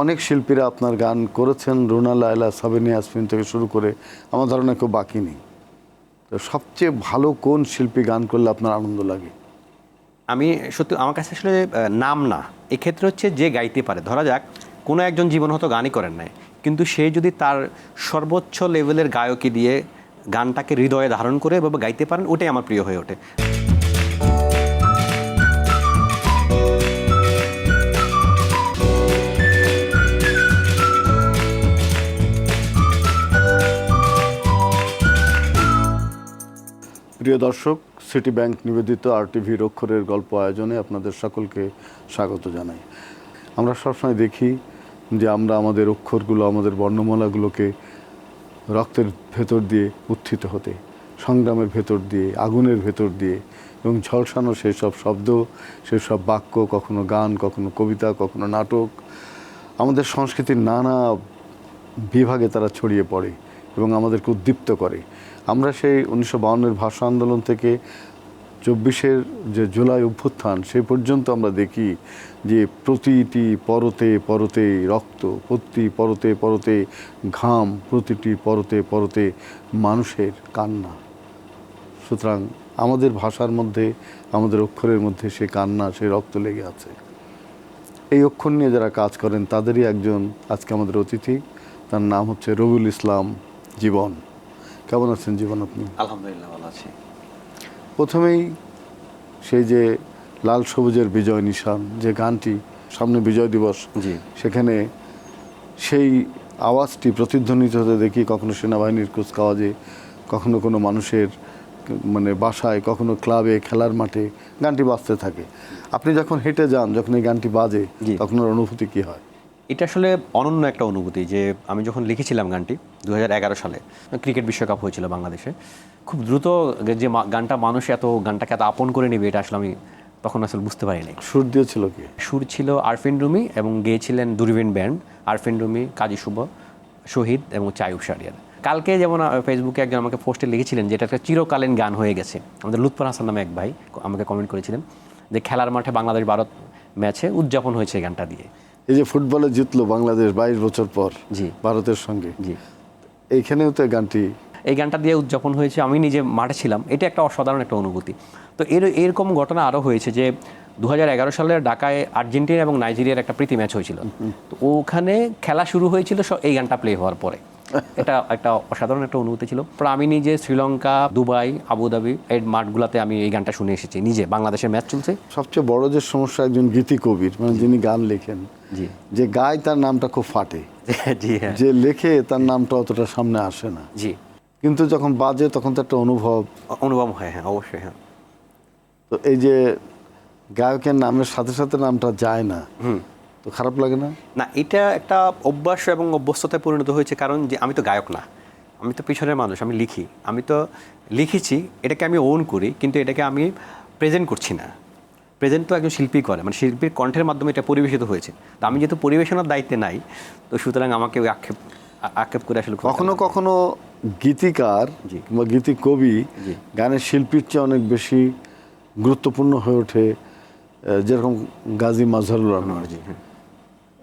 অনেক শিল্পীরা আপনার গান করেছেন, রুনা লায়লা, সাবিনা ইয়াসমিন থেকে শুরু করে আমার ধারণা কেউ বাকি নেই। তো সবচেয়ে ভালো কোন শিল্পী গান করলে আপনার আনন্দ লাগে? আমি সত্যি আমার কাছে আসলে নাম না, এক্ষেত্রে হচ্ছে যে গাইতে পারে। ধরা যাক কোনো একজন জীবন হয়তো গানই করেন নাই, কিন্তু সে যদি তার সর্বোচ্চ লেভেলের গায়কী দিয়ে গানটাকে হৃদয়ে ধারণ করে এভাবে গাইতে পারেন, ওটাই আমার প্রিয় হয়ে ওঠে। প্রিয় দর্শক, সিটি ব্যাংক নিবেদিত RTV অক্ষরের গল্প আয়োজনে আপনাদের সকলকে স্বাগত জানাই। আমরা সবসময় দেখি যে আমরা আমাদের অক্ষরগুলো, আমাদের বর্ণমালাগুলোকে রক্তের ভেতর দিয়ে উত্থিত হতে, সংগ্রামের ভেতর দিয়ে, আগুনের ভেতর দিয়ে এবং ঝলসানো সেই সব শব্দ, সেই সব বাক্য, কখনো গান, কখনো কবিতা, কখনো নাটক, আমাদের সংস্কৃতির নানা বিভাগে তারা ছড়িয়ে পড়ে এবং আমাদেরকে উদ্দীপ্ত করে। আমরা সেই 1952-এর ভাষা আন্দোলন থেকে 24-এর যে জুলাই অভ্যুত্থান, সে পর্যন্ত আমরা দেখি যে প্রতিটি পরতে পরতে রক্ত, প্রতি পরতে পরতে ঘাম, প্রতিটি পরতে পরতে মানুষের কান্না। সুতরাং আমাদের ভাষার মধ্যে, আমাদের অক্ষরের মধ্যে সে কান্না, সে রক্ত লেগে আছে। এই অক্ষর নিয়ে যারা কাজ করেন তাদেরই একজন আজকে আমাদের অতিথি। তার নাম হচ্ছে রবিউল ইসলাম জীবন। কেমন আছেন জীবন আপনি? আলহামদুলিল্লাহ, ভালো আছি। প্রথমেই সেই যে লাল সবুজের বিজয় নিশান, যে গানটি, সামনে বিজয় দিবস, জি, সেখানে সেই আওয়াজটি প্রতিধ্বনিত হতে দেখি কখনো সেনাবাহিনীর কুচকাওয়াজে, কখনো কোনো মানুষের বাসায়, কখনো ক্লাবে, খেলার মাঠে গানটি বাজতে থাকে। আপনি যখন হেঁটে যান, যখন এই গানটি বাজে, তখন ওর অনুভূতি কী হয়? এটা আসলে অনন্য একটা অনুভূতি। যে আমি যখন লিখেছিলাম গানটি 2011 সালে, ক্রিকেট বিশ্বকাপ হয়েছিল বাংলাদেশে, খুব দ্রুত যে গানটা মানুষ গানটাকে এত আপন করে নেবে, এটা আসলে আমি তখন আসলে বুঝতে পারিনি। সুর দিয়েছিল কি? সুর ছিল আরফিন রুমি এবং গেয়েছিলেন দুরবিন ব্যান্ড। আরফিন রুমি, কাজী শুভ, শহীদ এবং চায়ুব শাহরিয়ার। কালকে যেমন ফেসবুকে একজন আমাকে পোস্টে লিখেছিলেন যে এটা একটা চিরকালীন গান হয়ে গেছে। আমাদের লুৎফর হাসান নামে এক ভাই আমাকে কমেন্ট করেছিলেন যে খেলার মাঠে বাংলাদেশ ভারত ম্যাচে উদযাপন হয়েছে এই গানটা দিয়ে। এই যে ফুটবলে জিতলো বাংলাদেশ 22 বছর পর, জি, ভারতের সঙ্গে, জি, এইখানেও তো এই গানটা দিয়ে উদযাপন হয়েছে। আমি নিজে মাঠে ছিলাম, এটা একটা অসাধারণ একটা অনুভূতি। তো এরকম ঘটনা আরও হয়েছে যে 2011 সালের ঢাকায় আর্জেন্টিনা এবং নাইজেরিয়ার একটা প্রীতি ম্যাচ হয়েছিল। তো ওখানে খেলা শুরু হয়েছিল এই গানটা প্লে হওয়ার পরে। এটা একটা অসাধারণ একটা অনুভূতি ছিল। পরে আমি নিজে শ্রীলঙ্কা, দুবাই, আবুধাবি এই মাঠগুলোতে আমি এই গানটা শুনে এসেছি নিজে। বাংলাদেশের ম্যাচ চলছে। সবচেয়ে বড় যে সমস্যা, একজন গীতি কবির, যিনি গান লেখেন, জি, যে গায় তার নামটা খুব ফাটে, জি, হ্যাঁ, যে লেখে তার নামটা অতটা সামনে আসে না। জি, কিন্তু যখন বাজে তখন তো একটা অনুভব হয়। হ্যাঁ, অবশ্যই। হ্যাঁ, তো এই যে গায়কের নামের সাথে সাথে নামটা যায় না, তো খারাপ লাগে না? না, এটা একটা অভ্যাস এবং অভ্যস্ততায় পরিণত হয়েছে। কারণ যে আমি তো গায়ক না, আমি তো পিছনের মানুষ। আমি লিখি, আমি তো লিখেছি, এটাকে আমি ওন করি, কিন্তু এটাকে আমি প্রেজেন্ট করছি না। প্রেজেন্ট তো একজন শিল্পী করে, শিল্পীর কণ্ঠের মাধ্যমে এটা পরিবেশিত হয়েছে। তো আমি যেহেতু পরিবেশনার দায়িত্বে নাই, তো সুতরাং আমাকে ওই আক্ষেপ করে আসলে কখনো কখনো গীতিকার বা গীতি কবি গানের শিল্পীর চেয়ে অনেক বেশি গুরুত্বপূর্ণ হয়ে ওঠে, যেরকম গাজী মাজহারুল রহমান।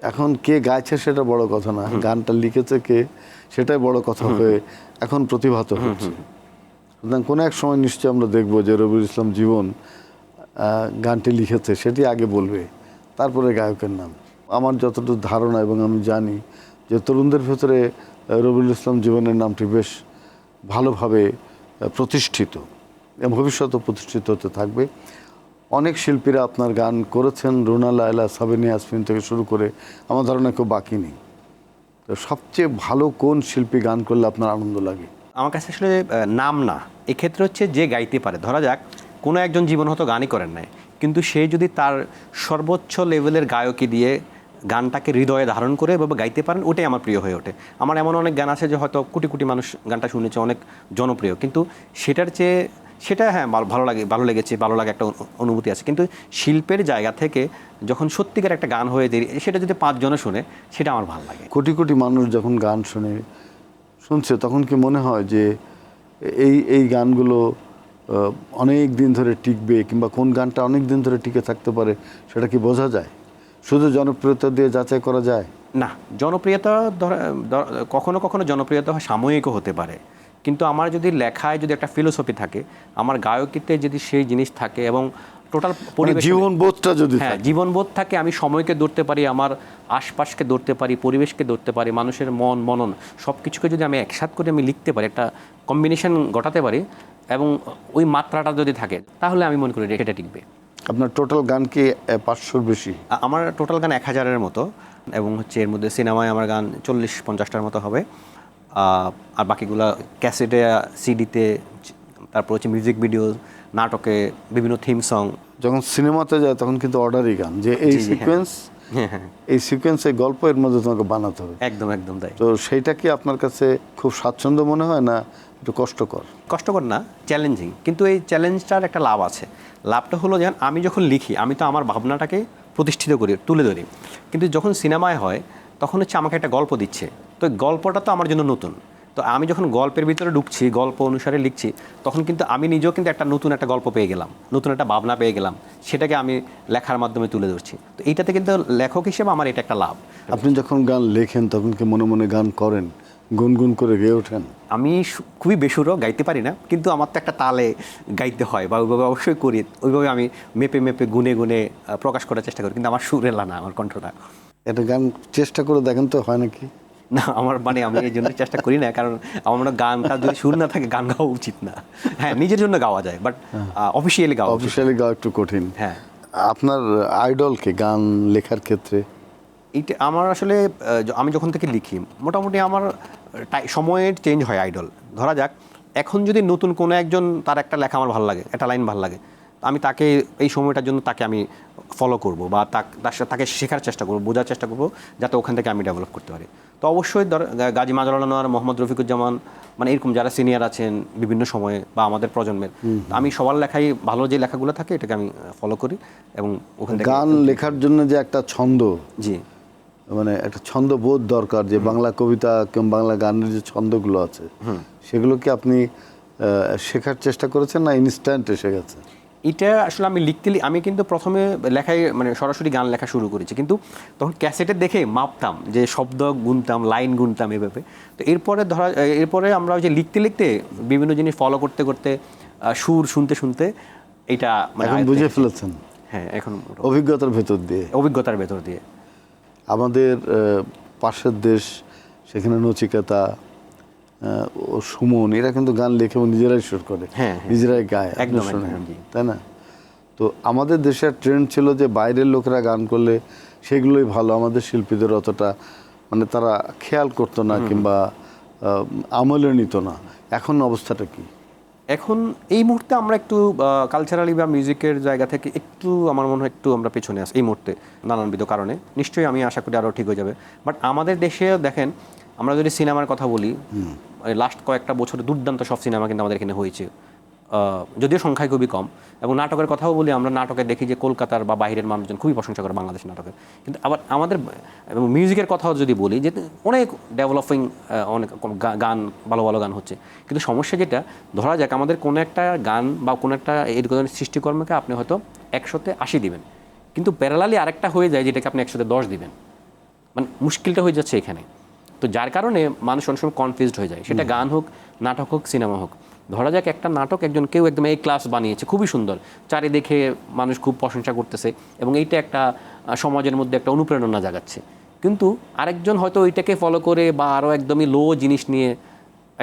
এখন কে গাইছে সেটা বড় কথা না, গানটা লিখেছে কে সেটাই বড় কথা হয়ে এখন প্রতিভাত হচ্ছে। সুতরাং কোনো এক সময় নিশ্চয়ই আমরা দেখবো যে রবিউল ইসলাম জীবন গানটি লিখেছে, সেটি আগে বলবে, তারপরে গায়কের নাম। আমার যতটুকু ধারণা এবং আমি জানি যে তরুণদের ভেতরে রবিউল ইসলাম জীবনের নামটি বেশ ভালোভাবে প্রতিষ্ঠিত এবং ভবিষ্যতে প্রতিষ্ঠিত হতে থাকবে। অনেক শিল্পীরা আপনার গান করেছেন, রুনা লায়লা, সাবিনা ইয়াসমিন থেকে শুরু করে আমার ধারণা কেউ বাকি নেই। তো সবচেয়ে ভালো কোন শিল্পী গান করলে আপনার আনন্দ লাগে? আমার কাছে আসলে নাম না, এক্ষেত্রে হচ্ছে যে গাইতে পারে। ধরা যাক কোনো একজন জীবন হয়তো গানই করেন নাই, কিন্তু সে যদি তার সর্বোচ্চ লেভেলের গায়কী দিয়ে গানটাকে হৃদয়ে ধারণ করে এভাবে গাইতে পারেন, ওটাই আমার প্রিয় হয়ে ওঠে। আমার এমন অনেক গান আছে যে হয়তো কোটি কোটি মানুষ গানটা শুনেছে, অনেক জনপ্রিয়, কিন্তু সেটা হ্যাঁ ভালো লাগে, একটা অনুভূতি আছে। কিন্তু শিল্পের জায়গা থেকে যখন সত্যিকার একটা গান হয়ে যায়, সেটা যদি 5 জনে শুনে, সেটা আমার ভালো লাগে। কোটি কোটি মানুষ যখন গান শুনছে, তখন কি মনে হয় যে এই গানগুলো অনেক দিন ধরে টিকবে, কিংবা কোন গানটা অনেক দিন ধরে টিকে থাকতে পারে, সেটা কি বোঝা যায়? শুধু জনপ্রিয়তা দিয়ে যাচাই করা যায়? না, জনপ্রিয়তা কখনো কখনো জনপ্রিয়তা সাময়িকও হতে পারে, কিন্তু আমার যদি লেখায় যদি একটা ফিলোসফি থাকে, আমার গায়কিতে যদি সেই জিনিস থাকে এবং টোটাল পরিবেশ, জীবনবোধটা যদি হ্যাঁ জীবনবোধ থাকে, আমি সময়কে ধরতে পারি, আমার আশপাশকে ধরতে পারি, পরিবেশকে ধরতে পারি, মানুষের মনন সব কিছুকে যদি আমি একসাথ করে আমি লিখতে পারি, একটা কম্বিনেশন ঘটাতে পারি, এবং ওই মাত্রাটা যদি থাকে, তাহলে আমি মনে করি এটা টিকবে। আপনার টোটাল গান কি 500-র বেশি? আমার টোটাল গান 1000-এর মতো, এবং হচ্ছে এর মধ্যে সিনেমায় আমার গান 40-50টার মতো হবে, আর বাকিগুলো ক্যাসেটে, সিডিতে, তারপর হচ্ছে মিউজিক ভিডিও, নাটকে, বিভিন্ন থিম সং। যখন সিনেমাতে যায় তখন কিন্তু অর্ডারই গান, যে এই সিকোয়েন্স, এই সিকোয়েন্সে গল্প এর মধ্যে তোমাকে বানাতে হবে। একদম একদম তাই। তো সেইটা কি আপনার কাছে খুব স্বাচ্ছন্দ্য মনে হয়, না একটু কষ্টকর? কষ্টকর না, চ্যালেঞ্জিং, কিন্তু এই চ্যালেঞ্জটার একটা লাভ আছে। লাভটা হলো যে আমি যখন লিখি, আমি তো আমার ভাবনাটাকে প্রতিষ্ঠিত করি, তুলে ধরি, কিন্তু যখন সিনেমায় হয় তখন হচ্ছে আমাকে একটা গল্প দিচ্ছে, তো গল্পটা তো আমার জন্য নতুন। তো আমি যখন গল্পের ভিতরে ঢুকছি, গল্প অনুসারে লিখছি, তখন কিন্তু আমি নিজেও কিন্তু একটা নতুন একটা গল্প পেয়ে গেলাম, নতুন একটা ভাবনা পেয়ে গেলাম, সেটাকে আমি লেখার মাধ্যমে তুলে ধরছি। তো এইটাতে কিন্তু লেখক হিসেবে আমার এটা একটা লাভ। আপনি যখন গান লেখেন তখন কি মনে মনে গান করেন, গুনগুন করে গেয়ে ওঠেন? আমি খুবই বেসুরো, গাইতে পারি না, কিন্তু আমার তো একটা তালে গাইতে হয়, বা ওইভাবে অবশ্যই করি, ওইভাবে আমি মেপে মেপে গুনে গুনে প্রকাশ করার চেষ্টা করি, কিন্তু আমার সুর এলা না, আমার কণ্ঠটা। এটা গান চেষ্টা করে দেখেন তো, হয় নাকি? না, আমার মানে আমি এই জন্য চেষ্টা করি না, কারণ আমার মনে হয় গানটা যদি সুর না থাকে গান গাওয়া উচিত না। হ্যাঁ, নিজের জন্য গাওয়া যায়, বাট অফিসিয়ালি গাওয়া একটু কঠিন। হ্যাঁ। আপনার আইডলকে গান লেখার ক্ষেত্রে? এইটা আমার আসলে আমি যখন থেকে লিখি, মোটামুটি আমার সময়ের চেঞ্জ হয় আইডল। ধরা যাক, এখন যদি নতুন কোনো একজন, তার একটা লেখা আমার ভালো লাগে, একটা লাইন ভালো লাগে, আমি তাকে এই সময়টার জন্য তাকে আমি ফলো করব, বা তাকে শেখার চেষ্টা করব, বোঝার চেষ্টা করব, যাতে ওখান থেকে আমি ডেভেলপ করতে পারি। তো অবশ্যই গাজী মাজহারুল আনোয়ার, মোহাম্মদ রফিকুজ্জামান, মানে এরকম যারা সিনিয়র আছেন বিভিন্ন সময়ে বা আমাদের প্রজন্মের, আমি সবার লেখাই ভালো যে লেখাগুলো থাকে এটাকে আমি ফলো করি, এবং ওখান থেকে গান লেখার জন্য যে একটা ছন্দ, জি, মানে একটা ছন্দবোধ দরকার, যে বাংলা কবিতা কিংবা বাংলা গানের যে ছন্দগুলো আছে, সেগুলো কি আপনি শেখার চেষ্টা করেছেন, না ইনস্ট্যান্ট এসে গেছে? এটা আসলে আমি কিন্তু প্রথমে লেখায় মানে সরাসরি গান লেখা শুরু করেছি, কিন্তু তখন ক্যাসেটে দেখে মাপতাম, যে শব্দ গুনতাম, লাইন গুনতাম এভাবে। তো এরপরে আমরা ওই যে লিখতে লিখতে বিভিন্ন জিনিস ফলো করতে করতে, সুর শুনতে শুনতে, এটা মানে এখন বুঝে ফেলেছেন? হ্যাঁ, এখন অভিজ্ঞতার ভেতর দিয়ে। আমাদের পাশের দেশ, সেখানে নচিকেতা ও সুমন, এরা কিন্তু গান লেখে এবং নিজেরাই সুর করে, নিজেরাই গায়, একদম, তাই না? তো আমাদের দেশের ট্রেন্ড ছিল যে বাইরের লোকেরা গান করলে সেগুলোই ভালো, আমাদের শিল্পীদের অতটা মানে তারা খেয়াল করতো না কিংবা আমলে নিত না। এখন অবস্থাটা কি? এখন এই মুহূর্তে আমরা একটু কালচারালি বা মিউজিকের জায়গা থেকে একটু, আমার মনে হয় একটু আমরা পেছনে আছি এই মুহূর্তে, নানানবিধ কারণে। নিশ্চয়ই আমি আশা করি আরও ঠিক হয়ে যাবে। বাট আমাদের দেশে দেখেন, আমরা যদি সিনেমার কথা বলি, লাস্ট কয়েকটা বছরে দুর্দান্ত সব সিনেমা কিন্তু আমাদের এখানে হয়েছে, যদিও সংখ্যায় খুবই কম। এবং নাটকের কথাও বলি, আমরা নাটকে দেখি যে কলকাতার বা বাইরের মানুষজন খুবই প্রশংসা করে বাংলাদেশের নাটকের। কিন্তু আবার আমাদের এবং মিউজিকের কথাও যদি বলি, যে অনেক ডেভেলপিং, অনেক গান, ভালো ভালো গান হচ্ছে, কিন্তু সমস্যা যেটা, ধরা যাক আমাদের কোনো একটা গান বা কোনো একটা এই ধরনের সৃষ্টিকর্মকে আপনি হয়তো 100-তে 80 দিবেন, কিন্তু প্যারালালি আরেকটা হয়ে যায় যেটাকে আপনি 100-তে 10 দিবেন, মানে মুশকিলটা হয়ে যাচ্ছে এখানে। তো যার কারণে মানুষ অনেক সময় কনফিউজড হয়ে যায়, সেটা গান হোক, নাটক হোক, সিনেমা হোক। ধরা যাক একটা নাটক কেউ একদম এই ক্লাস বানিয়েছে, খুবই সুন্দর, চারিদিকে মানুষ খুব প্রশংসা করতেছে, এবং এইটা একটা সমাজের মধ্যে একটা অনুপ্রেরণা জাগাচ্ছে, কিন্তু আরেকজন হয়তো ওইটাকে ফলো করে বা আরও একদমই লো জিনিস নিয়ে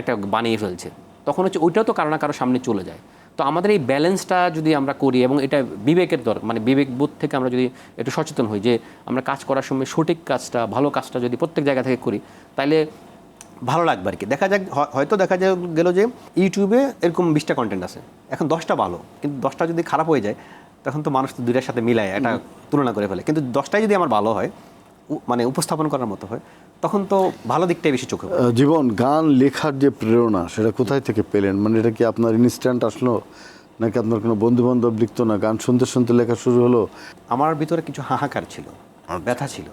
একটা বানিয়ে ফেলছে, তখন হচ্ছে ওইটাও তো কারো না কারো সামনে চলে যায়। তো আমাদের এই ব্যালেন্সটা যদি আমরা করি, এবং এটা বিবেকের মানে বিবেকবোধ থেকে আমরা যদি একটু সচেতন হই, যে আমরা কাজ করার সময় সঠিক কাজটা, ভালো কাজটা যদি প্রত্যেক জায়গা থেকে করি, তাহলে ভালো লাগবে আর কি। হয়তো দেখা গেল যে ইউটিউবে এরকম 20টা কন্টেন্ট আছে, এখন 10টা ভালো, কিন্তু 10টা যদি খারাপ হয়ে যায়, তখন তো মানুষ তো দুইটার সাথে মিলায় একটা তুলনা করে ফেলে। কিন্তু 10টাই যদি আমার ভালো হয়, মানে উপস্থাপন করার মতো হয়, তখন তো ভালো দিকটাই বেশি চোখে পড়ে। জীবন, গান লেখার যে প্রেরণা, সেটা কোথায় থেকে পেলেন? মানে এটা কি আপনার ইনস্ট্যান্ট আসলো, নাকি আপনার কোনো বন্ধু বান্ধব লিখতো, না গান শুনতে শুনতে লেখা শুরু হলো? আমার ভিতরে কিছু হাহাকার ছিল, ব্যথা ছিল,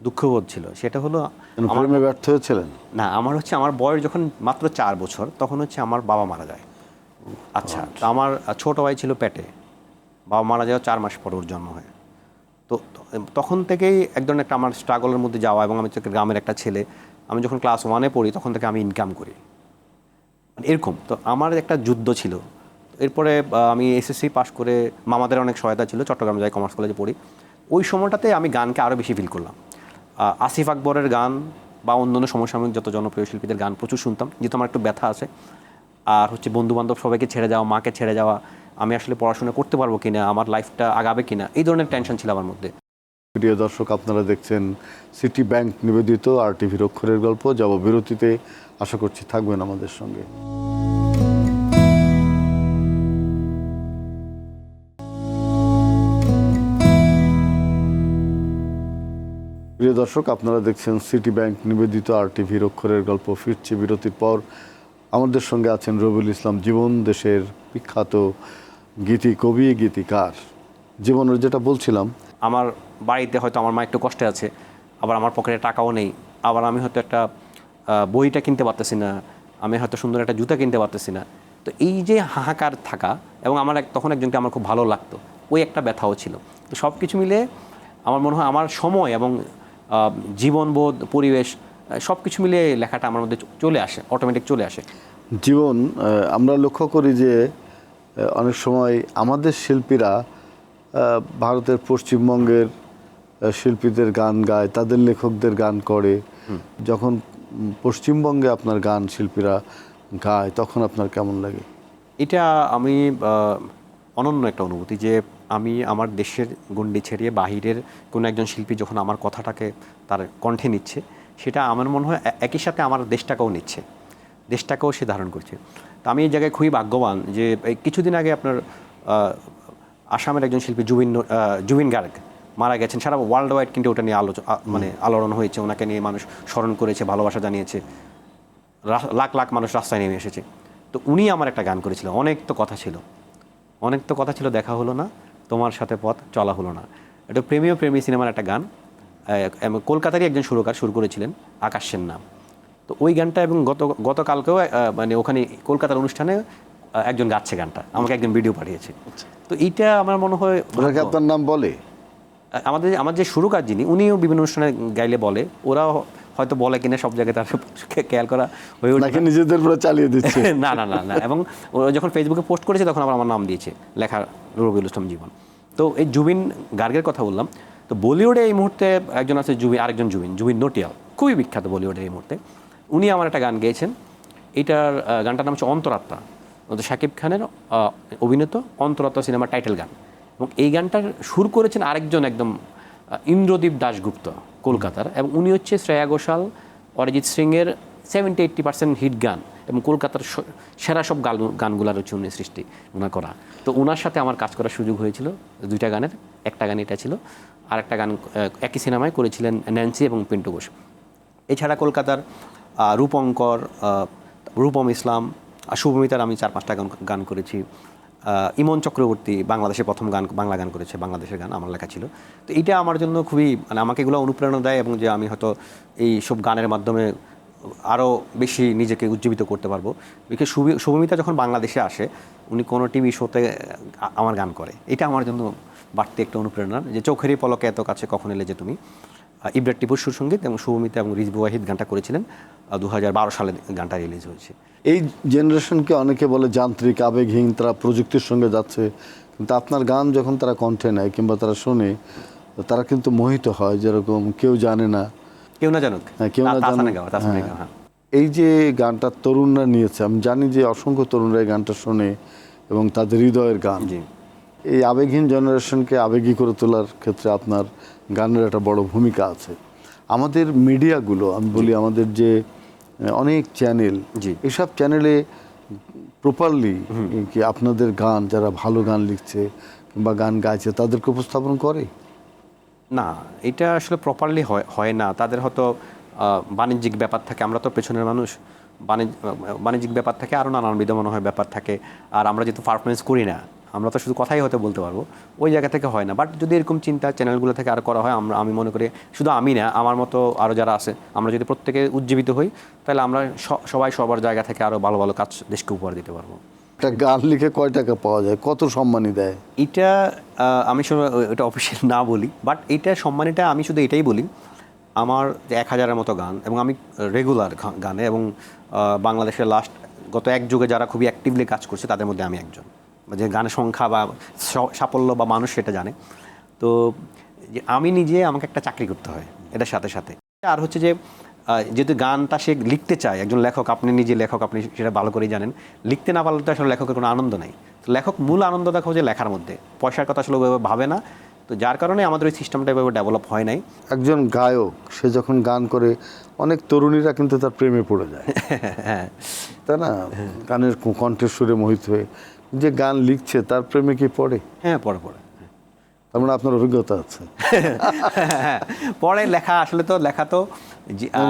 দুঃখবোধ ছিল। সেটা হলো, প্রেমে ব্যর্থ হয়েছিলেন? না, আমার বয়স যখন মাত্র 4 বছর, তখন হচ্ছে আমার বাবা মারা যায়। আচ্ছা, তো আমার ছোট ভাই ছিল পেটে, বাবা মারা যাওয়ার 4 মাস পর ওর জন্ম হয়। তখন থেকেই এক ধরনের একটা আমার স্ট্রাগলের মধ্যে যাওয়া, এবং আমি হচ্ছে গ্রামের একটা ছেলে, আমি যখন ক্লাস 1-এ পড়ি তখন থেকে আমি ইনকাম করি, মানে এরকম। তো আমার একটা যুদ্ধ ছিল। এরপরে আমি এসএসসি পাশ করে মামাদের অনেক সহায়তা ছিল, চট্টগ্রাম যাই কমার্স কলেজে পড়ি। ওই সময়টাতে আমি গানকে আরও বেশি ফিল করলাম। আসিফ আকবরের গান বা অন্যান্য সমসাময়িক যত জনপ্রিয় শিল্পীদের গান প্রচুর শুনতাম, যেহেতু আমার একটু ব্যথা আছে। আর হচ্ছে বন্ধুবান্ধব সবাইকে ছেড়ে যাওয়া, মাকে ছেড়ে যাওয়া, আমি আসলে পড়াশোনা করতে পারবো কিনা, আমার লাইফটা আগাবে কিনা, এই ধরনের টেনশন ছিল আমার মধ্যে। প্রিয় দর্শক, আপনারা দেখছেন সিটি ব্যাংক নিবেদিত RTVর অক্ষরের গল্প। যাব বিরতিতে, আশা করছি থাকবেন আমাদের সঙ্গে। প্রিয় দর্শক, আপনারা দেখছেন সিটি ব্যাংক নিবেদিত RTVর অক্ষরের গল্প। ফিরছে বিরতির পর। আমাদের সঙ্গে আছেন রবিউল ইসলাম জীবন, দেশের বিখ্যাত কবি, গীতিকার। জীবনের যেটা বলছিলাম, আমার বাড়িতে হয়তো আমার মা একটু কষ্টে আছে, আবার আমার পকেটে টাকাও নেই, আবার আমি হয়তো একটা বইটা কিনতে পারতেছি না, আমি হয়তো সুন্দর একটা জুতা কিনতে পারতেছি না। তো এই যে হাহাকার থাকা, এবং আমার তখন একজনকে আমার খুব ভালো লাগতো, ওই একটা ব্যথাও ছিল। তো সব কিছু মিলে আমার মনে হয় আমার সময় এবং জীবনবোধ, পরিবেশ, সব কিছু মিলে লেখাটা আমার মধ্যে চলে আসে, অটোমেটিক চলে আসে। জীবন, আমরা লক্ষ্য করি যে অনেক সময় আমাদের শিল্পীরা ভারতের পশ্চিমবঙ্গের শিল্পীদের গান গায়, তাদের লেখকদের গান করে। যখন পশ্চিমবঙ্গে আপনার গান শিল্পীরা গায়, তখন আপনার কেমন লাগে? এটা আমি অনন্য একটা অনুভূতি যে আমি আমার দেশের গণ্ডি ছেড়িয়ে বাহিরের কোনো একজন শিল্পী যখন আমার কথাটাকে তার কণ্ঠে নিচ্ছে, সেটা আমার মনে হয় একই সাথে আমার দেশটাকেও নিচ্ছে, দেশটাকেও সে ধারণ করছে। তো আমি এই জায়গায় খুবই ভাগ্যবান যে এই কিছুদিন আগে আপনার আসামের একজন শিল্পী জুবিন গার্গ মারা গেছেন। সারা ওয়ার্ল্ড ওয়াইড কিন্তু ওটা নিয়ে মানে আলোড়ন হয়েছে, ওনাকে নিয়ে মানুষ স্মরণ করেছে, ভালোবাসা জানিয়েছে, লাখ লাখ মানুষ রাস্তায় নেমে এসেছে। তো উনি আমার একটা গান করেছিল, অনেক তো কথা ছিল দেখা হলো না, তোমার সাথে পথ চলা হলো না। এটা প্রেমীয় প্রেমী সিনেমার একটা গান, কলকাতারই একজন সুরকার সুর করেছিলেন, আকাশ সেন নাম। তো ওই গানটা, এবং গতকালকেও মানে ওখানে কলকাতার অনুষ্ঠানে একজন গাচ্ছে গানটা, আমাকে একজন ভিডিও পাঠিয়েছে। তো এইটা আমার মনে হয়, ওনাকে আপনার নাম বলে? আমার যে সুরকার যিনি, উনিও বিভিন্ন অনুষ্ঠানে গাইলে বলে, ওরাও হয়তো বলে কিনা সব জায়গায় তার খেয়াল করা হয়ে ওঠে, নিজেদের পুরো চালিয়ে দিচ্ছে। না না না না। এবং যখন ফেসবুকে পোস্ট করেছে তখন আবার আমার নাম দিয়েছে লেখা, রবিউল ইসলাম জীবন। তো এই জুবিন গার্গের কথা বললাম। তো বলিউডে এই মুহূর্তে একজন আছে আরেকজন জুবিন নটিয়াল, খুবই বিখ্যাত বলিউডে এই মুহূর্তে। উনি আমার একটা গান গেয়েছেন, এইটার গানটার নাম হচ্ছে অন্তরাত্মা, শাকিব খানের অভিনীত অন্তরাত্মা সিনেমার টাইটেল গান। এবং এই গানটার সুর করেছেন আরেকজন একদম ইন্দ্রদীপ দাশগুপ্ত, কলকাতার, এবং উনি হচ্ছে শ্রেয়া ঘোষাল, অরিজিৎ সিংয়ের 70-80% হিট গান এবং কলকাতার সেরা সব গানগুলার হচ্ছে উনি সৃষ্টি, ওনার করা। তো ওনার সাথে আমার কাজ করার সুযোগ হয়েছিল দুইটা গানের, একটা গান এটা ছিল, আর একটা গান একই সিনেমায় করেছিলেন ন্যান্সি এবং পিন্টু ঘোষ। এছাড়া কলকাতার রূপঙ্কর, রূপম ইসলাম, শুভমিতার আমি 4-5টা গান করেছি। ইমন চক্রবর্তী বাংলাদেশের প্রথম বাংলা গান করেছে, বাংলাদেশের গান আমার লেখা ছিল। তো এইটা আমার জন্য খুবই, মানে আমাকে এগুলো অনুপ্রেরণা দেয়, এবং যে আমি হয়তো এই সব গানের মাধ্যমে আরও বেশি নিজেকে উজ্জীবিত করতে পারবো। বিশেষ শুভমিতা যখন বাংলাদেশে আসে, উনি কোনো টিভি শোতে আমার গান করে, এটা আমার জন্য বাড়তি একটা অনুপ্রেরণা, যে চোখেরই পলকে এত কাছে কখন এলে যে তুমি। ইব্রাট টিপুর সুরসঙ্গীত, এবং শুভমিতা এবং রিজভু ওয়াহিদ গানটা করেছিলেন, 2012 সালে গানটা রিলিজ হয়েছে। এই জেনারেশনকে অনেকে বলে যান্ত্রিক, আবেগহীন, তারা প্রযুক্তির সঙ্গে যাচ্ছে, কিন্তু আপনার গান যখন তারা কণ্ঠে নেয় কিংবা তারা শোনে, তারা কিন্তু মোহিত হয়। যেরকম কেউ জানে না, কেউ না জানুক, কেউ না জানুক। এই যে গানটা তরুণরা নিয়েছে, আমি জানি যে অসংখ্য তরুণরা এই গানটা শোনে এবং তাদের হৃদয়ের গান। এই আবেগহীন জেনারেশনকে আবেগী করে তোলার ক্ষেত্রে আপনার গানের একটা বড় ভূমিকা আছে। আমাদের মিডিয়াগুলো, আমি বলি আমাদের যে অনেক চ্যানেল, এসব চ্যানেলে প্রপারলি কি আপনাদের গান, যারা ভালো গান লিখছে বা গান গাইছে, তাদেরকে উপস্থাপন করে? না, এটা আসলে প্রপারলি হয় না। তাদের হয়তো বাণিজ্যিক ব্যাপার থাকে, আমরা তো পেছনের মানুষ, বাণিজ্যিক ব্যাপার থাকে, আরও নানানবিধ মনে হয় ব্যাপার থাকে। আর আমরা যেহেতু পারফরমেন্স করি না, আমরা তো শুধু কথাই হয়তো বলতে পারবো, ওই জায়গা থেকে হয় না। বাট যদি এরকম চিন্তা চ্যানেলগুলো থেকে আর করা হয়, আমি মনে করি শুধু আমি না, আমার মতো আরও যারা আছে, আমরা যদি প্রত্যেকে উজ্জীবিত হই, তাহলে আমরা সবাই সবার জায়গা থেকে আরও ভালো ভালো কাজ দেশকে উপহার দিতে পারবো। একটা গান লিখে কয় টাকা পাওয়া যায়, কত সম্মানী দেয়? এটা আমি এটা অফিসিয়াল না বলি, বাট এইটা সম্মানীটা আমি শুধু এটাই বলি, আমার যে 1000-এর মতো গান এবং আমি রেগুলার গানে এবং বাংলাদেশের গত এক যুগে যারা খুবই অ্যাক্টিভলি কাজ করছে তাদের মধ্যে আমি একজন, যে গানের সংখ্যা বা সাফল্য বা মানুষ সেটা জানে। তো যে আমি নিজে আমাকে একটা চাকরি করতে হয় এটার সাথে সাথে। আর হচ্ছে যে যেহেতু গানটা সে লিখতে চায়, একজন লেখক, আপনি নিজে লেখক, আপনি সেটা ভালো করেই জানেন, লিখতে না পারলে তো আসলে লেখকের কোনো আনন্দ নাই। তো লেখক মূল আনন্দ দেখো যে লেখার মধ্যে, পয়সার কথা আসলে ওইভাবে ভাবে না। তো যার কারণে আমাদের ওই সিস্টেমটা এভাবে ডেভেলপ হয় নাই। একজন গায়ক সে যখন গান করে অনেক তরুণীরা কিন্তু তার প্রেমে পড়ে যায়, হ্যাঁ, তাই না? গানের কণ্ঠের সুরে মোহিত হয়ে যে গান লিখছে তার প্রেমে কি পড়ে? হ্যাঁ, পড়ে। তার মানে আপনার অভিজ্ঞতা আছে। পরে লেখা আসলে তো লেখা তো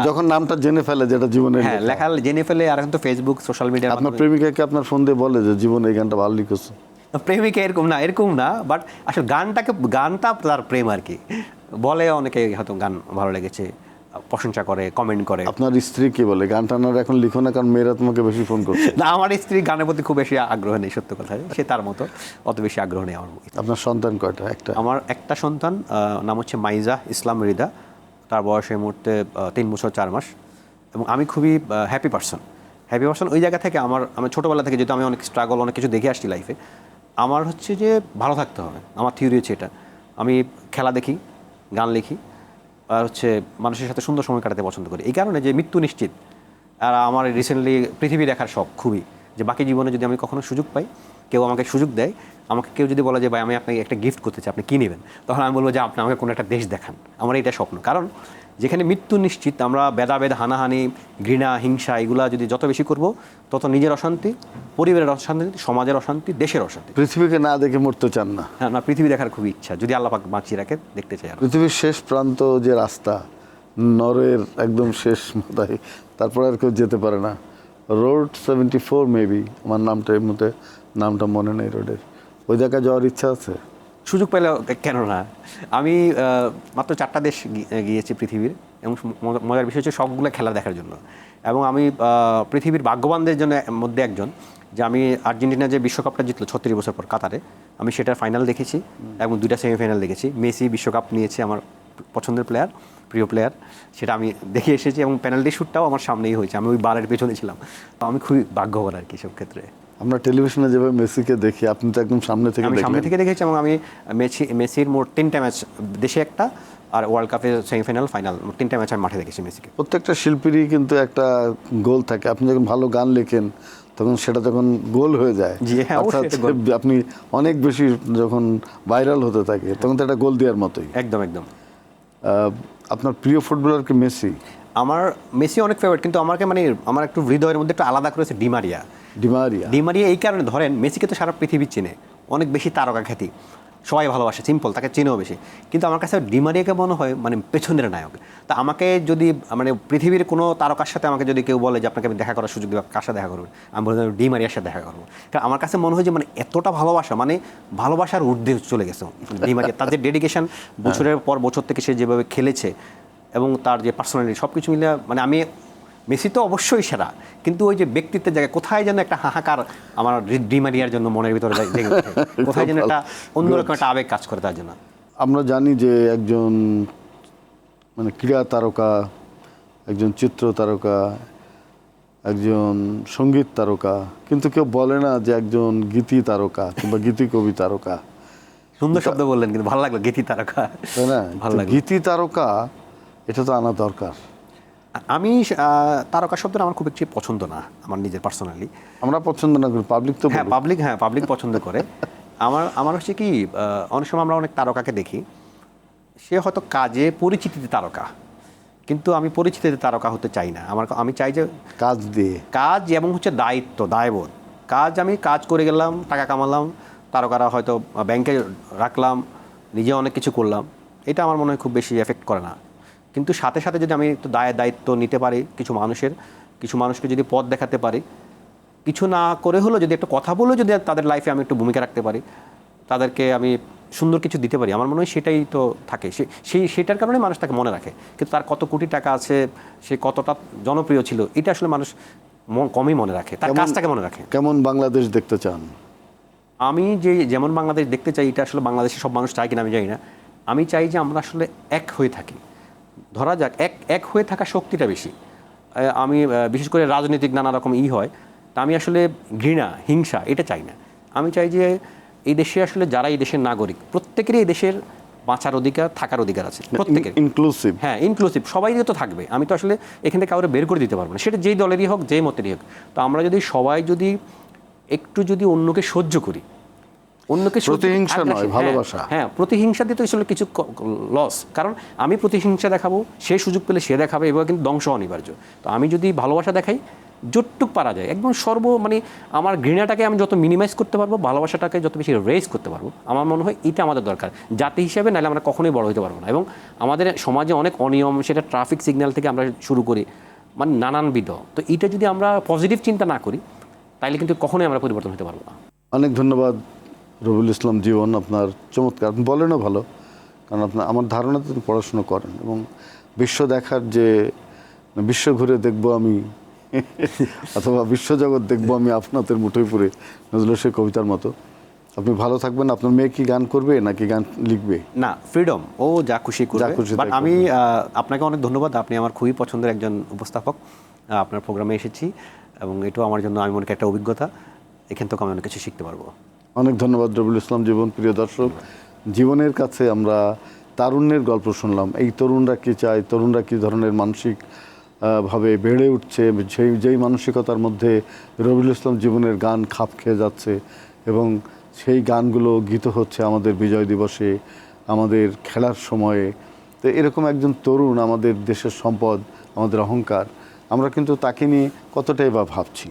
যখন নামটা জেনে ফেলে, যেটা জীবনে হ্যাঁ লেখা জেনে ফেলে, আর এখন তো ফেসবুক সোশ্যাল মিডিয়া। আপনার প্রেমিকাকে আপনার ফোন দিয়ে বলে যে জীবনে এই গানটা ভালো লিখেছো? প্রেমিকা এরকম না, বাট আসলে গানটা তার প্রেম আর কি। বলে অনেকে হয়তো গান ভালো লেগেছে, প্রশংসা করে, কমেন্ট করে। আপনার স্ত্রী কি বলে, গানটা আমার এখন লিখো না কারণ মেয়েরা তোমাকে বেশি ফোন করছে? না, আমার স্ত্রী গানের প্রতি খুব বেশি আগ্রহ নেই, সত্য কথা। সে তার মতো অত বেশি আগ্রহ নেই আমার। আপনার সন্তান কয়টা? একটা। আমার একটা সন্তান, নাম হচ্ছে মাইজা ইসলাম রিদা। তার বয়স এই মুহূর্তে 3 বছর 4 মাস। এবং আমি খুবই হ্যাপি পারসন ওই জায়গা থেকে। আমি ছোটোবেলা থেকে, যেহেতু আমি অনেক স্ট্রাগল, অনেক কিছু দেখে আসছি লাইফে, আমার হচ্ছে যে ভালো থাকতে হবে। আমার থিওরি হচ্ছে এটা। আমি খেলা দেখি, গান লিখি, আর হচ্ছে মানুষের সাথে সুন্দর সময় কাটাতে পছন্দ করি। এই কারণে যে মৃত্যু নিশ্চিত। আর আমার রিসেন্টলি পৃথিবী দেখার শখ খুবই, যে বাকি জীবনে যদি আমি কখনো সুযোগ পাই, কেউ আমাকে সুযোগ দেয়, আমাকে কেউ যদি বলে যে ভাই আমি আপনাকে একটা গিফট করতে চাই, আপনি কী নেবেন, তখন আমি বলবো যে আপনি আমাকে কোনো একটা দেশ দেখান। আমার এটা স্বপ্ন। কারণ যেখানে মৃত্যু নিশ্চিত, আমরা ভেদাভেদ, হানাহানি, ঘৃণা, হিংসা এগুলা যদি যত বেশি করব, তত নিজের অশান্তি, পরিবারের অশান্তি, সমাজের অশান্তি, দেশের অশান্তি। পৃথিবীকে না দেখে মরতে চান না? হ্যাঁ, না, পৃথিবী দেখার খুবই ইচ্ছা, যদি আল্লাহ পাক বাঁচিয়ে রাখে, দেখতে চাই। পৃথিবীর শেষ প্রান্ত যে রাস্তা, নরের একদম শেষ মাথায়, তারপরে আর কেউ যেতে পারে না। রোড 74 মেবি, আমার নামটা এই মুহূর্তে নামটা মনে নেই রোডের। ওই জায়গায় যাওয়ার ইচ্ছা আছে? সুযোগ পেলে কেন না। আমি মাত্র 4টা দেশ গিয়েছি পৃথিবীর, এবং মজার বিষয় হচ্ছে সবগুলো খেলা দেখার জন্য। এবং আমি পৃথিবীর ভাগ্যবানদের জন্য মধ্যে একজন, যে আমি আর্জেন্টিনা যে বিশ্বকাপটা জিতলো 36 বছর পর কাতারে, আমি সেটার ফাইনাল দেখেছি এবং 2টা সেমিফাইনাল দেখেছি। মেসি বিশ্বকাপ নিয়েছে, আমার পছন্দের প্লেয়ার, প্রিয় প্লেয়ার, সেটা আমি দেখে এসেছি। এবং পেনাল্টি শ্যুটটাও আমার সামনেই হয়েছে, আমি ওই বারের পেছনে ছিলাম। আমি খুবই ভাগ্যবান আর কি সব ক্ষেত্রে। আমরা টেলিভিশনে যেভাবে মেসিকে দেখি, আপনি তো একদম সামনে থেকে আমি সামনে থেকে দেখেছি। এবং আমি মেসির মোট 3টা ম্যাচ, দেশে একটা, আর ওয়ার্ল্ড কাপের সেমিফাইনাল, ফাইনাল, 3টা ম্যাচ আমি মাঠে দেখেছি মেসিকে। প্রত্যেকটা শিল্পীরই কিন্তু একটা গোল থাকে। আপনি যখন ভালো গান লেখেন তখন সেটা যখন গোল হয়ে যায়, জি হ্যাঁ, অর্থাৎ আপনি অনেক বেশি যখন ভাইরাল হতে থাকে, তখন তো একটা গোল দেওয়ার মতোই। একদম। আপনার প্রিয় ফুটবলার কি মেসি? আমার মেসি অনেক ফেভারিট, কিন্তু আমাকে আমার একটু হৃদয়ের মধ্যে একটু আলাদা করেছে ডিমারিয়া। এই কারণে, ধরেন মেসিকে তো সারা পৃথিবী চেনে, অনেক বেশি তারকা খ্যাতি, সবাই ভালোবাসে, সিম্পল, তাকে চেনেও বেশি। কিন্তু আমার কাছে ডিমারিয়াকে মনে হয় পেছনের নায়ক। তা আমাকে যদি পৃথিবীর কোনো তারকার সাথে আমাকে যদি কেউ বলে যে আপনাকে আমি দেখা করার সুযোগ দেবো, কার সাথে দেখা করবেন, আমি বলবো ডিমারিয়ার সাথে দেখা করবো। কারণ আমার কাছে মনে হয় যে এতটা ভালোবাসা, ভালোবাসার ঊর্ধ্বে চলে গেছে ডিমারিয়া। তার যে ডেডিকেশন, বছরের পর বছর থেকে সে যেভাবে খেলেছে, এবং তার যে পার্সোনালিটি, সব কিছু মিলে আমি মেসি তো অবশ্যই সেরা, কিন্তু ওই যে ব্যক্তিত্বের জায়গায় কোথায় যেন একটা হাহাকার আমার ডিমারিয়ার জন্য মনের ভিতরে জেগে ওঠে, কোথায় যেন একটা অন্যরকম একটা আবেগ কাজ করে তার জন্য। আমরা জানি যে একজন ক্রীড়া তারকা, একজন চিত্র তারকা, একজন সঙ্গীত তারকা, কিন্তু কেউ বলে না যে একজন গীতি তারকা কিংবা গীতি কবি তারকা। সুন্দর শব্দ বললেন, কিন্তু ভালো লাগলো, গীতি তারকা, তাই না? ভালো লাগলো। গীতি তারকা এটা তো আনা দরকার। আমি তারকা শব্দটা আমার খুব একটি পছন্দ না, আমার নিজের পার্সোনালি। আমরা পছন্দ না করি, পাবলিক তো পাবলিক পছন্দ করে। আমার হচ্ছে কি, অনেক সময় আমরা অনেক তারকাকে দেখি, সে হয়তো কাজে পরিচিতিতে তারকা, কিন্তু আমি পরিচিতিতে তারকা হতে চাই না। আমি চাই যে কাজ এবং হচ্ছে দায়বোধ। আমি কাজ করে গেলাম, টাকা কামালাম, তারকারা হয়তো ব্যাংকে রাখলাম, নিজে অনেক কিছু করলাম, এটা আমার মনে হয় খুব বেশি এফেক্ট করে না। কিন্তু সাথে সাথে যদি আমি একটু দায়িত্ব নিতে পারি, কিছু মানুষকে যদি পথ দেখাতে পারি, কিছু না করে হলো যদি একটা কথা বলে যদি তাদের লাইফে আমি একটু ভূমিকা রাখতে পারি, তাদেরকে আমি সুন্দর কিছু দিতে পারি, আমার মনে হয় সেটাই তো থাকে। সেটার কারণে মানুষ তাকে মনে রাখে। কিন্তু তার কত কোটি টাকা আছে, সে কতটা জনপ্রিয় ছিল, এটা আসলে মানুষ কমই মনে রাখে, তার কাজটাকে মনে রাখে। কেমন বাংলাদেশ দেখতে চান? আমি যেমন বাংলাদেশ দেখতে চাই, এটা আসলে বাংলাদেশের সব মানুষ চায় কিনা আমি জানি না। আমি চাই যে আমরা আসলে এক হয়ে থাকি। ধরা যাক এক হয়ে থাকা শক্তিটা বেশি। আমি বিশেষ করে রাজনৈতিক নানা রকম হয়, তা আমি আসলে ঘৃণা, হিংসা এটা চাই না। আমি চাই যে এই দেশে আসলে যারা এই দেশের নাগরিক, প্রত্যেকেরই এই দেশের বাঁচার অধিকার, থাকার অধিকার আছে প্রত্যেকের। ইনক্লুসিভ। হ্যাঁ, ইনক্লুসিভ, সবাই তো থাকবে। আমি তো আসলে এখান থেকে কাউরে বের করে দিতে পারবো না, সেটা যেই দলেরই হোক, যেই মতেরই হোক। তো আমরা যদি সবাই যদি একটু যদি অন্যকে সহ্য করি, অন্যকে প্রতিহিংসা নয়, ভালোবাসা। হ্যাঁ, প্রতিহিংসা দিয়ে তো আসলে কিছু লস। কারণ আমি প্রতিহিংসা দেখাবো, সে সুযোগ পেলে সে দেখাবে, এবার কিন্তু ধ্বংস অনিবার্য। তো আমি যদি ভালোবাসা দেখাই, যতটুক পারা যায় একদম মানে আমার ঘৃণাটাকে আমি যত মিনিমাইজ করতে পারবো, ভালোবাসাটাকে যত বেশি রেজ করতে পারবো, আমার মনে হয় এটা আমাদের দরকার জাতি হিসেবে। নাহলে আমরা কখনোই বড় হতে পারবো না। এবং আমাদের সমাজে অনেক অনিয়ম, সেটা ট্রাফিক সিগন্যাল থেকে আমরা শুরু করি, মানে নানানবিধ। তো এটা যদি আমরা পজিটিভ চিন্তা না করি, তাইলে কিন্তু কখনোই আমরা পরিবর্তন হতে পারবো না। অনেক ধন্যবাদ রবিউল ইসলাম জীবন, আপনার চমৎকার, আপনি বলেনও ভালো, কারণ আমার ধারণাতে আপনি পড়াশুনো করেন এবং বিশ্ব দেখার যে বিশ্ব ঘুরে দেখবো আমি অথবা বিশ্বজগৎ দেখবো আমি আপনাদের মুঠোয় পড়ে, নজরুল সে কবিতার মতো। আপনি ভালো থাকবেন। আপনার মেয়ে কি গান করবে নাকি গান লিখবে? না, ফ্রিডম, ও যা খুশি করবে। বাট আমি আপনাকে অনেক ধন্যবাদ, আপনি আমার খুবই পছন্দের একজন উপস্থাপক। আপনার প্রোগ্রামে এসেছি এবং এটাও আমার জন্য আমি মনে করি একটা অভিজ্ঞতা। এখান থেকে আমি অনেক কিছু শিখতে পারবো। অনেক ধন্যবাদ রবিউল ইসলাম জীবন। প্রিয় দর্শক, জীবনের কাছে আমরা তারুণ্যের গল্প শুনলাম। এই তরুণরা কী চায়, তরুণরা কী ধরনের মানসিক ভাবে বেড়ে উঠছে, যেই মানসিকতার মধ্যে রবিউল ইসলাম জীবনের গান খাপ খেয়ে যাচ্ছে এবং সেই গানগুলো গীত হচ্ছে আমাদের বিজয় দিবসে, আমাদের খেলার সময়ে। তো এরকম একজন তরুণ আমাদের দেশের সম্পদ, আমাদের অহংকার। আমরা কিন্তু তাকে নিয়ে কতটাই বা ভাবছি।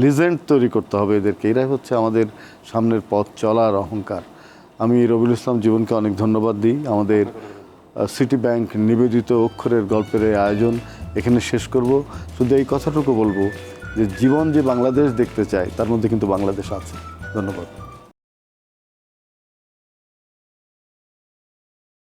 লিজেন্ড তৈরি করতে হবে এদেরকে, এরাই হচ্ছে আমাদের সামনের পথ চলার অহংকার। আমি রবিউল ইসলাম জীবনকে অনেক ধন্যবাদ দিই। আমাদের সিটি ব্যাংক নিবেদিত অক্ষরের গল্পের এই আয়োজন এখানে শেষ করব। শুধু এই কথাটুকু বলবো যে জীবন যে বাংলাদেশ দেখতে চায়, তার মধ্যে কিন্তু বাংলাদেশ আছে। ধন্যবাদ।